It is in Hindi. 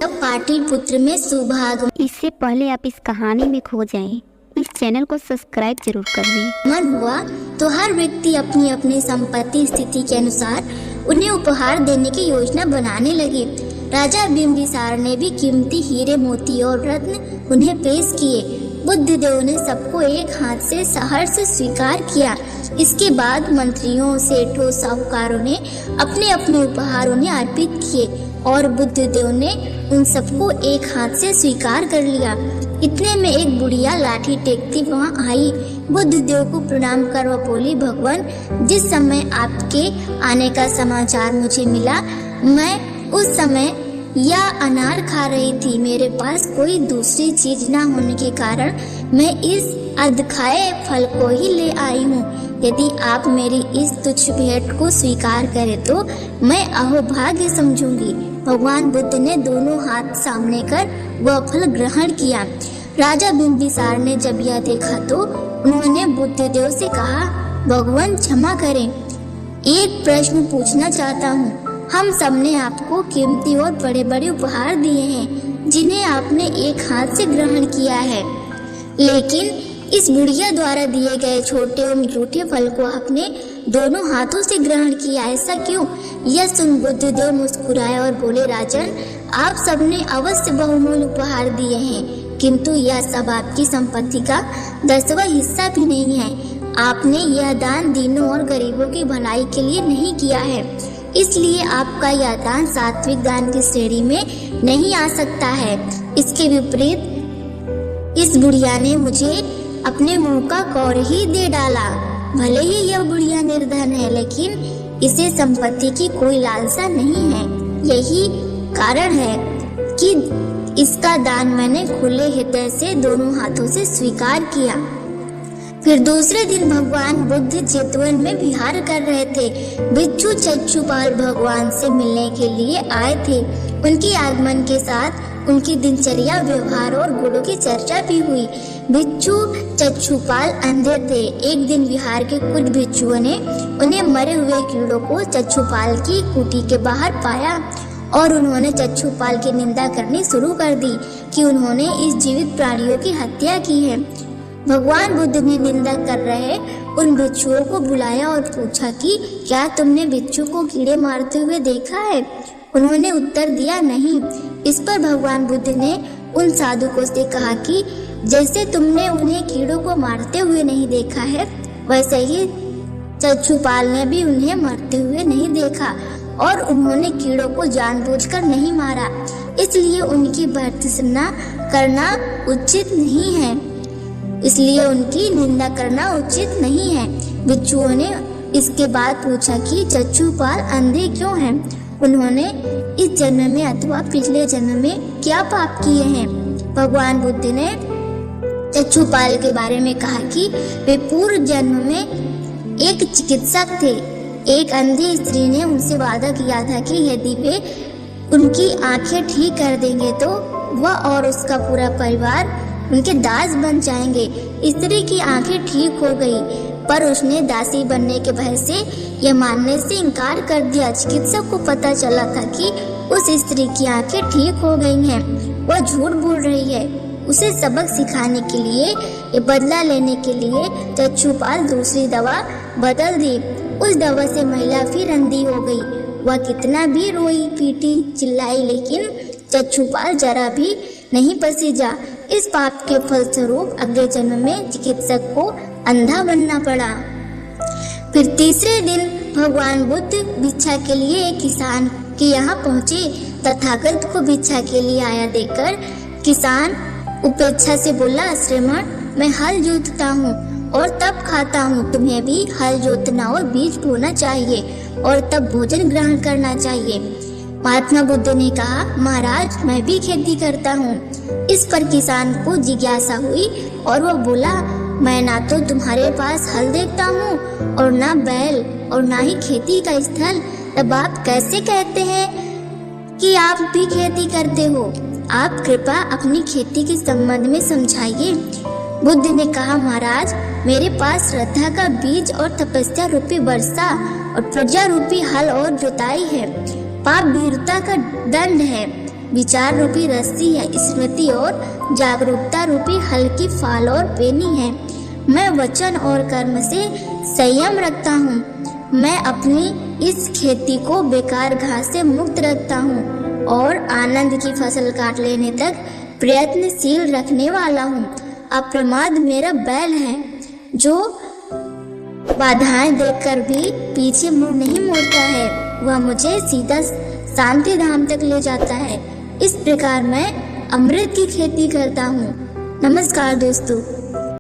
पाटलिपुत्र में सुभाग। इससे पहले आप इस कहानी में खो जाएं, इस चैनल को सब्सक्राइब जरूर कर लें। मन हुआ तो हर व्यक्ति अपनी अपनी संपत्ति स्थिति के अनुसार उन्हें उपहार देने की योजना बनाने लगे। राजा बिंबिसार ने भी कीमती हीरे मोती और रत्न उन्हें पेश किए। बुद्धदेव ने सबको एक हाथ से सहर्ष स्वीकार किया। इसके बाद मंत्रियों, सेठों, साहूकारों ने अपने अपने उपहार उन्हें अर्पित किए और बुद्धदेव ने उन सबको एक हाथ से स्वीकार कर लिया। इतने में एक बुढ़िया लाठी टेकती वहां आई। बुद्धदेव को प्रणाम कर वह बोली, भगवान, जिस समय आपके आने का समाचार मुझे मिला, मैं उस समय या अनार खा रही थी। मेरे पास कोई दूसरी चीज न होने के कारण मैं इस अधखाए फल को ही ले आई हूँ। यदि आप मेरी इस तुच्छ भेंट को स्वीकार करें तो मैं अहोभाग्य समझूंगी। भगवान बुद्ध ने दोनों हाथ सामने कर वह फल ग्रहण किया। राजा बिंबिसार ने जब यह देखा तो उन्होंने बुद्धदेव से कहा, भगवान क्षमा करें, एक प्रश्न पूछना चाहता हूँ। हम सबने आपको कीमती और बड़े बड़े उपहार दिए हैं जिन्हें आपने एक हाथ से ग्रहण किया है, लेकिन इस बुढ़िया द्वारा दिए गए छोटे और मीठे फल को आपने दोनों हाथों से ग्रहण किया, ऐसा क्यों? यह सुन बुद्धदेव मुस्कुराए और बोले, राजन, आप सबने अवश्य बहुमूल्य उपहार दिए हैं, किंतु यह सब आपकी संपत्ति का 10वां हिस्सा भी नहीं है। आपने यह दान दीनों और गरीबों की भलाई के लिए नहीं किया है, इसलिए आपका यह दान सात्विक दान की श्रेणी में नहीं आ सकता है। इसके विपरीत इस बुढ़िया ने मुझे अपने मुंह का कौर ही दे डाला। भले ही यह बुढ़िया निर्धन है, लेकिन इसे संपत्ति की कोई लालसा नहीं है। यही कारण है कि इसका दान मैंने खुले हृदय से दोनों हाथों से स्वीकार किया। फिर दूसरे दिन भगवान बुद्ध चितवन में विहार कर रहे थे। बिच्छू चक्षुपाल भगवान से मिलने के लिए आए थे। उनके आगमन के साथ उनकी दिनचर्या, व्यवहार और गुणों की चर्चा भी हुई। बिच्छू चक्षुपाल अंधे थे। एक दिन विहार के कुछ बिच्छुओं ने उन्हें मरे हुए कीड़ों को चक्षुपाल की कुटी के बाहर पाया और उन्होंने चक्षुपाल की निंदा करनी शुरू कर दी कि उन्होंने इस जीवित प्राणियों की हत्या की है। भगवान बुद्ध ने निंदा कर रहे उन बिच्छुओं को बुलाया और पूछा कि क्या तुमने बिच्छू को कीड़े मारते हुए देखा है? उन्होंने उत्तर दिया, नहीं। इस पर भगवान बुद्ध ने उन साधुकों से कहा कि जैसे तुमने उन्हें कीड़ों को मारते हुए नहीं देखा है, वैसे ही चक्षुपाल ने भी उन्हें मरते हुए नहीं देखा और उन्होंने कीड़ों को जानबूझकर नहीं मारा, इसलिए उनकी भर्त्सना करना उचित नहीं है। इसलिए उनकी निंदा करना उचित नहीं है। बिच्छुओं ने इसके बाद पूछा कि चक्षुपाल अंधे क्यों हैं? उन्होंने इस जन्म में अथवा पिछले जन्म में क्या पाप किए हैं? भगवान बुद्ध ने चक्षुपाल के बारे में कहा कि वे पूर्व जन्म में एक चिकित्सक थे। एक अंधी स्त्री ने उनसे वादा किया था कि यदि वे उनकी आंखें ठीक कर देंगे तो वह और उसका पूरा परिवार उनके दास बन जाएंगे। स्त्री की आंखें ठीक हो गई, पर उसने दासी बनने के भय से यह मानने से इनकार कर दिया। चिकित्सक को पता चला था कि उस स्त्री की आंखें ठीक हो गई हैं, वह झूठ बोल रही है। उसे सबक सिखाने के लिए या बदला लेने के लिए चक्षुपाल दूसरी दवा बदल दी। उस दवा से महिला फिर अंधी हो गई। वह कितना भी रोई पीटी चिल्लाई, लेकिन चक्षुपाल जरा भी नहीं पसीजा। इस पाप के फलस्वरूप अगले जन्म में चिकित्सक को अंधा बनना पड़ा। फिर तीसरे दिन भगवान बुद्ध भिक्षा के लिए एक किसान के यहाँ पहुँचे। तथागत को भिक्षा के लिए आया देखकर किसान उपेक्षा से बोला, श्रीमान, मैं हल जोतता हूँ और तब खाता हूँ। तुम्हें भी हल जोतना और बीज बोना चाहिए और तब भोजन ग्रहण करना चाहिए। महात्मा बुद्ध ने कहा, महाराज, मैं भी खेती करता हूँ। इस पर किसान को जिज्ञासा हुई और वह बोला, मैं ना तो तुम्हारे पास हल देखता हूँ और ना बैल और ना ही खेती का स्थल, तब आप कैसे कहते हैं कि आप भी खेती करते हो? आप कृपया अपनी खेती के संबंध में समझाइए। बुद्ध ने कहा, महाराज, मेरे पास श्रद्धा का बीज और तपस्या रूपी वर्षा और प्रजा रूपी हल और जुताई है। पाप भीरुता का दंड है। विचार रूपी रस्सी है, स्मृति और जागरूकता रूपी हल्की फाल और पेनी है। मैं वचन और कर्म से संयम रखता हूँ। मैं अपनी इस खेती को बेकार घास से मुक्त रखता हूँ और आनंद की फसल काट लेने तक प्रयत्नशील रखने वाला हूँ। अप्रमाद मेरा बैल है जो बाधाएं देखकर भी पीछे मुड़ नहीं मोड़ता है। वह मुझे सीधा शांति धाम तक ले जाता है। इस प्रकार मैं अमृत की खेती करता हूँ। नमस्कार दोस्तों।